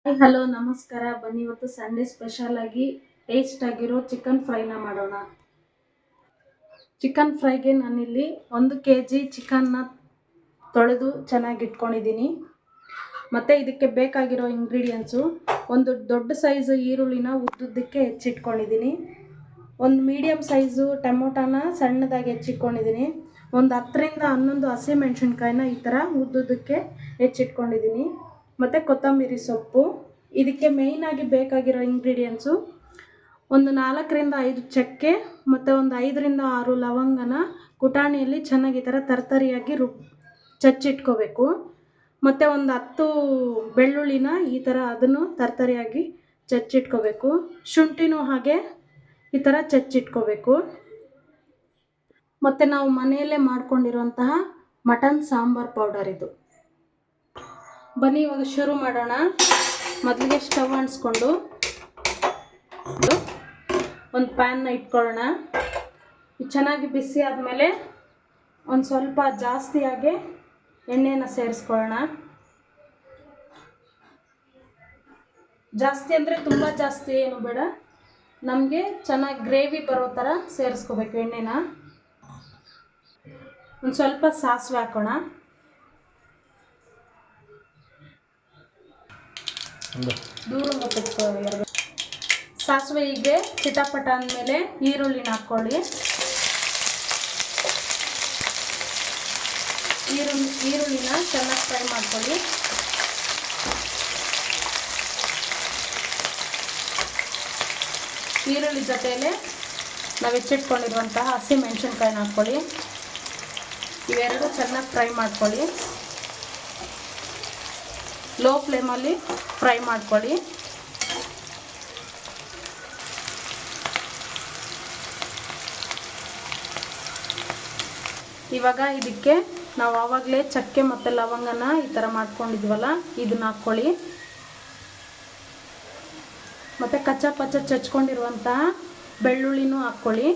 Hello ನಮಸ್ಕಾರ. ಬನ್ನಿ ಇವತ್ತು ಸಂಡೇ ಸ್ಪೆಷಲ್ ಆಗಿ ಟೇಸ್ಟ್ ಆಗಿರೋ ಚಿಕನ್ ಫ್ರೈನ ಮಾಡೋಣ. ಚಿಕನ್ ಫ್ರೈಗೆ ನಾನಿಲ್ಲಿ 1 kg ಚಿಕನ್ನ ತೊಳೆದು ಚೆನ್ನಾಗಿ ಇಟ್ಕೊಂಡಿದ್ದೀನಿ. ಮತ್ತು ಇದಕ್ಕೆ ಬೇಕಾಗಿರೋ ಇಂಗ್ರೀಡಿಯೆಂಟ್ಸು, ಒಂದು ದೊಡ್ಡ ಸೈಜ್ ಈರುಳ್ಳಿನ ಉದ್ದುದ್ದಕ್ಕೆ ಹೆಚ್ಚಿಟ್ಕೊಂಡಿದ್ದೀನಿ, ಒಂದು ಮೀಡಿಯಮ್ ಸೈಜು ಟೊಮೊಟೊನ ಸಣ್ಣದಾಗಿ ಹೆಚ್ಚಿಟ್ಕೊಂಡಿದ್ದೀನಿ, ಒಂದು 10 ರಿಂದ 11 ಹಸಿಮೆಣ್ಸಿನ್ಕಾಯಿನ ಈ ಥರ ಉದ್ದುದ್ದಕ್ಕೆ ಹೆಚ್ಚಿಟ್ಕೊಂಡಿದ್ದೀನಿ, ಮತ್ತು ಕೊತ್ತಂಬರಿ ಸೊಪ್ಪು. ಇದಕ್ಕೆ ಮೇಯ್ನಾಗಿ ಬೇಕಾಗಿರೋ ಇಂಗ್ರೀಡಿಯೆಂಟ್ಸು, ಒಂದು 4 ರಿಂದ 5 ಚಕ್ಕೆ ಮತ್ತು ಒಂದು 5 ರಿಂದ 6 ಲವಂಗನ ಕುಟಾಣಿಯಲ್ಲಿ ಚೆನ್ನಾಗಿ ಈ ಥರ ತರ್ತರಿಯಾಗಿ ಚಚ್ಚಿಟ್ಕೋಬೇಕು. ಮತ್ತು ಒಂದು 10 ಬೆಳ್ಳುಳ್ಳಿನ ಈ ಥರ ಅದನ್ನು ತರ್ತರಿಯಾಗಿ ಚಚ್ಚಿಟ್ಕೋಬೇಕು. ಶುಂಠಿನೂ ಹಾಗೆ ಈ ಥರ ಚಚ್ಚಿಟ್ಕೋಬೇಕು. ಮತ್ತು ನಾವು ಮನೆಯಲ್ಲೇ ಮಾಡ್ಕೊಂಡಿರುವಂತಹ ಮಟನ್ ಸಾಂಬಾರ್ ಪೌಡರ್ ಇದು. ಬನ್ನಿ ಇವಾಗ ಶುರು ಮಾಡೋಣ. ಮೊದಲಿಗೆ ಸ್ಟವ್ ಅಂಟಿಸ್ಕೊಂಡು ಒಂದು ಪ್ಯಾನ್ನ ಇಟ್ಕೊಳ್ಳೋಣ. ಇದು ಚೆನ್ನಾಗಿ ಬಿಸಿ ಆದಮೇಲೆ ಒಂದು ಸ್ವಲ್ಪ ಜಾಸ್ತಿಯಾಗಿ ಎಣ್ಣೆನ ಸೇರಿಸ್ಕೊಳ್ಳೋಣ. ಜಾಸ್ತಿ ಅಂದರೆ ತುಂಬ ಜಾಸ್ತಿ ಏನು ಬೇಡ, ನಮಗೆ ಚೆನ್ನಾಗಿ ಗ್ರೇವಿ ಬರೋ ಥರ ಸೇರಿಸ್ಕೋಬೇಕು ಎಣ್ಣೆನ. ಒಂದು ಸ್ವಲ್ಪ ಸಾಸಿವೆ ಹಾಕೋಣ. ಸಾಸಿವೆ ಹೀಗೆ ಚಿಟಪಟ ಅಂದಮೇಲೆ ಈರುಳ್ಳಿನ ಹಾಕ್ಕೊಳ್ಳಿ. ಈರುಳ್ಳಿನ ಚೆನ್ನಾಗಿ ಫ್ರೈ ಮಾಡ್ಕೊಳ್ಳಿ. ಈರುಳ್ಳಿ ಜೊತೆಯಲ್ಲೇ ನಾವು ಹೆಚ್ಚಿಟ್ಕೊಂಡಿರುವಂತಹ ಹಸಿಮೆಣ್ಸಿನ್ಕಾಯಿನ ಹಾಕ್ಕೊಳ್ಳಿ. ಇವೆರಡು ಚೆನ್ನಾಗಿ ಫ್ರೈ ಮಾಡ್ಕೊಳ್ಳಿ. ಲೋ ಫ್ಲೇಮಲ್ಲಿ ಫ್ರೈ ಮಾಡ್ಕೊಳ್ಳಿ. ಇವಾಗ ಇದಕ್ಕೆ ನಾವು ಆವಾಗಲೇ ಚಕ್ಕೆ ಮತ್ತು ಲವಂಗನ ಈ ಥರ ಮಾಡ್ಕೊಂಡಿದ್ವಲ್ಲ, ಇದನ್ನ ಹಾಕ್ಕೊಳ್ಳಿ. ಮತ್ತು ಕಚ್ಚಾ ಪಚ್ಚ ಚಚ್ಕೊಂಡಿರುವಂತಹ ಬೆಳ್ಳುಳ್ಳಿನೂ ಹಾಕ್ಕೊಳ್ಳಿ.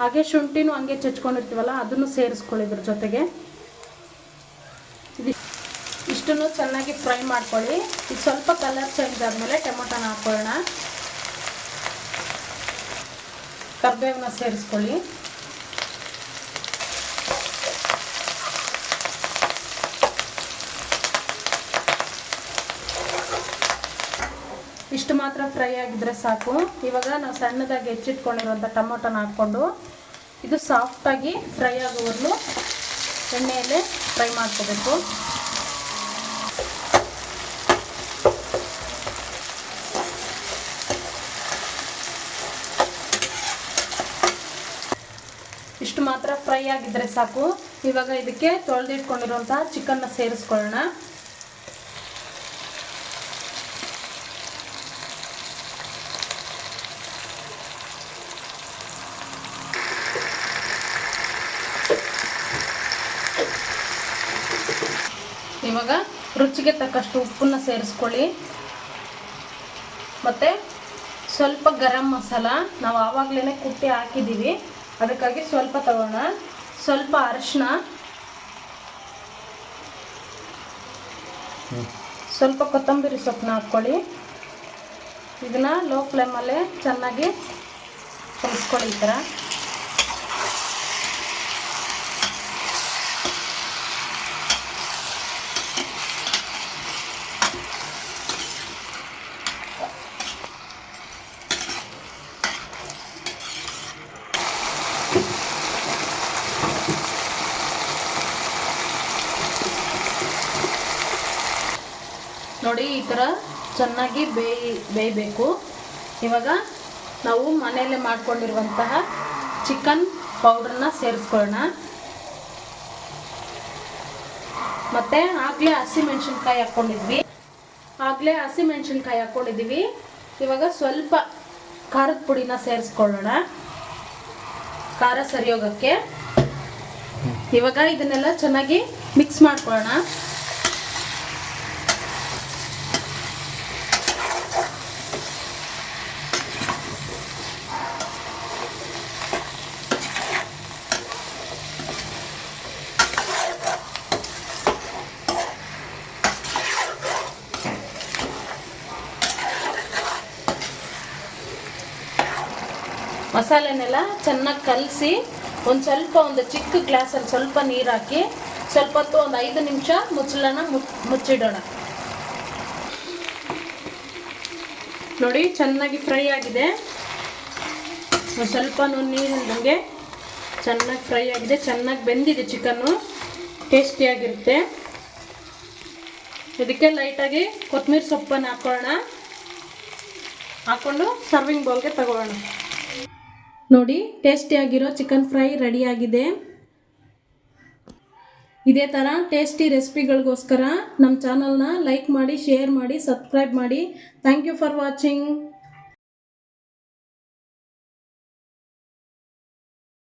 ಹಾಗೆ ಶುಂಠಿನೂ ಹಂಗೆ ಚಚ್ಕೊಂಡಿರ್ತೀವಲ್ಲ ಅದನ್ನು ಸೇರಿಸ್ಕೊಳ್ಳಿ ಇದ್ರ ಜೊತೆಗೆ. ಇಷ್ಟನ್ನು ಚೆನ್ನಾಗಿ ಫ್ರೈ ಮಾಡ್ಕೊಳ್ಳಿ. ಈಗ ಸ್ವಲ್ಪ ಕಲರ್ ಚೇಂಜ್ ಆದಮೇಲೆ ಟೊಮೊಟೊನ ಹಾಕ್ಕೊಳ್ಳೋಣ. ಕರಿಬೇವನ್ನ ಸೇರಿಸ್ಕೊಳ್ಳಿ. ಇಷ್ಟು ಮಾತ್ರ ಫ್ರೈ ಆಗಿದ್ರೆ ಸಾಕು. ಇವಾಗ ನಾವು ಸಣ್ಣದಾಗಿ ಹೆಚ್ಚಿಟ್ಕೊಂಡಿರುವಂಥ ಟೊಮೊಟೊನ ಹಾಕ್ಕೊಂಡು ಇದು ಸಾಫ್ಟಾಗಿ ಫ್ರೈ ಆಗೋವರೆಗೂ ಎಣ್ಣೆಯಲ್ಲೇ ಫ್ರೈ ಮಾಡ್ಕೋಬೇಕು. ಇಷ್ಟು ಮಾತ್ರ ಫ್ರೈ ಆಗಿದ್ರೆ ಸಾಕು. ಇವಾಗ ಇದಕ್ಕೆ ತೊಳೆದಿಟ್ಕೊಂಡಿರುವಂತಹ ಚಿಕನ್ನ ಸೇರಿಸ್ಕೊಳ್ಳೋಣ. ಇವಾಗ ರುಚಿಗೆ ತಕ್ಕಷ್ಟು ಉಪ್ಪನ್ನು ಸೇರಿಸ್ಕೊಳ್ಳಿ. ಮತ್ತು ಸ್ವಲ್ಪ ಗರಂ ಮಸಾಲ ನಾವು ಆವಾಗಲೇ ಕುಟ್ಟಿ ಹಾಕಿದ್ದೀವಿ, ಅದಕ್ಕಾಗಿ ಸ್ವಲ್ಪ ತಗೋಣ. ಸ್ವಲ್ಪ ಅರಿಶಿನ, ಸ್ವಲ್ಪ ಕೊತ್ತಂಬರಿ ಸೊಪ್ಪನ್ನ ಹಾಕ್ಕೊಳ್ಳಿ. ಇದನ್ನ ಲೋ ಫ್ಲೇಮಲ್ಲೇ ಚೆನ್ನಾಗಿ ಕಲಿಸ್ಕೊಳ್ಳಿ ಈ ಥರ. ನೋಡಿ ಈ ಥರ ಚೆನ್ನಾಗಿ ಬೇಯಬೇಕು. ಇವಾಗ ನಾವು ಮನೆಯಲ್ಲೇ ಮಾಡ್ಕೊಂಡಿರುವಂತಹ ಚಿಕನ್ ಪೌಡ್ರನ್ನ ಸೇರಿಸ್ಕೊಳ್ಳೋಣ. ಮತ್ತು ಆಗಲೇ ಹಸಿಮೆಣ್ಸಿನ್ಕಾಯಿ ಹಾಕ್ಕೊಂಡಿದ್ವಿ. ಇವಾಗ ಸ್ವಲ್ಪ ಖಾರದ ಪುಡಿನ ಸೇರಿಸ್ಕೊಳ್ಳೋಣ, ಖಾರ ಸರಿ ಹೋಗೋಕ್ಕೆ. ಇವಾಗ ಇದನ್ನೆಲ್ಲ ಚೆನ್ನಾಗಿ ಮಿಕ್ಸ್ ಮಾಡ್ಕೊಳ್ಳೋಣ. ಮಸಾಲೆನೆಲ್ಲ ಚೆನ್ನಾಗಿ ಕಲಸಿ ಒಂದು ಚಿಕ್ಕ ಗ್ಲಾಸಲ್ಲಿ ಸ್ವಲ್ಪ ನೀರು ಹಾಕಿ ಸ್ವಲ್ಪ ಹೊತ್ತು ಒಂದು 5 ನಿಮಿಷ ಮುಚ್ಚಳನ ಮುಚ್ಚಿಡೋಣ. ನೋಡಿ ಚೆನ್ನಾಗಿ ಫ್ರೈ ಆಗಿದೆ, ಸ್ವಲ್ಪ ನೀರಿಲ್ದಂಗೆ ಚೆನ್ನಾಗಿ ಫ್ರೈ ಆಗಿದೆ, ಚೆನ್ನಾಗಿ ಬೆಂದಿದೆ ಚಿಕನ್ನು, ಟೇಸ್ಟಿಯಾಗಿರುತ್ತೆ. ಇದಕ್ಕೆ ಲೈಟಾಗಿ ಕೊತ್ತಂಬರಿ ಸೊಪ್ಪನ್ನು ಹಾಕ್ಕೊಂಡು ಸರ್ವಿಂಗ್ ಬೌಲ್ಗೆ ತಗೊಳ್ಳೋಣ. ನೋಡಿ ಟೇಸ್ಟಿಯಾಗಿರೋ ಚಿಕನ್ ಫ್ರೈ ರೆಡಿಯಾಗಿದೆ. ಇದೇ ಥರ ಟೇಸ್ಟಿ ರೆಸಿಪಿಗಳಿಗೋಸ್ಕರ ನಮ್ಮ ಚಾನಲ್ನ ಲೈಕ್ ಮಾಡಿ, ಶೇರ್ ಮಾಡಿ, ಸಬ್ಸ್ಕ್ರೈಬ್ ಮಾಡಿ. Thank you for watching.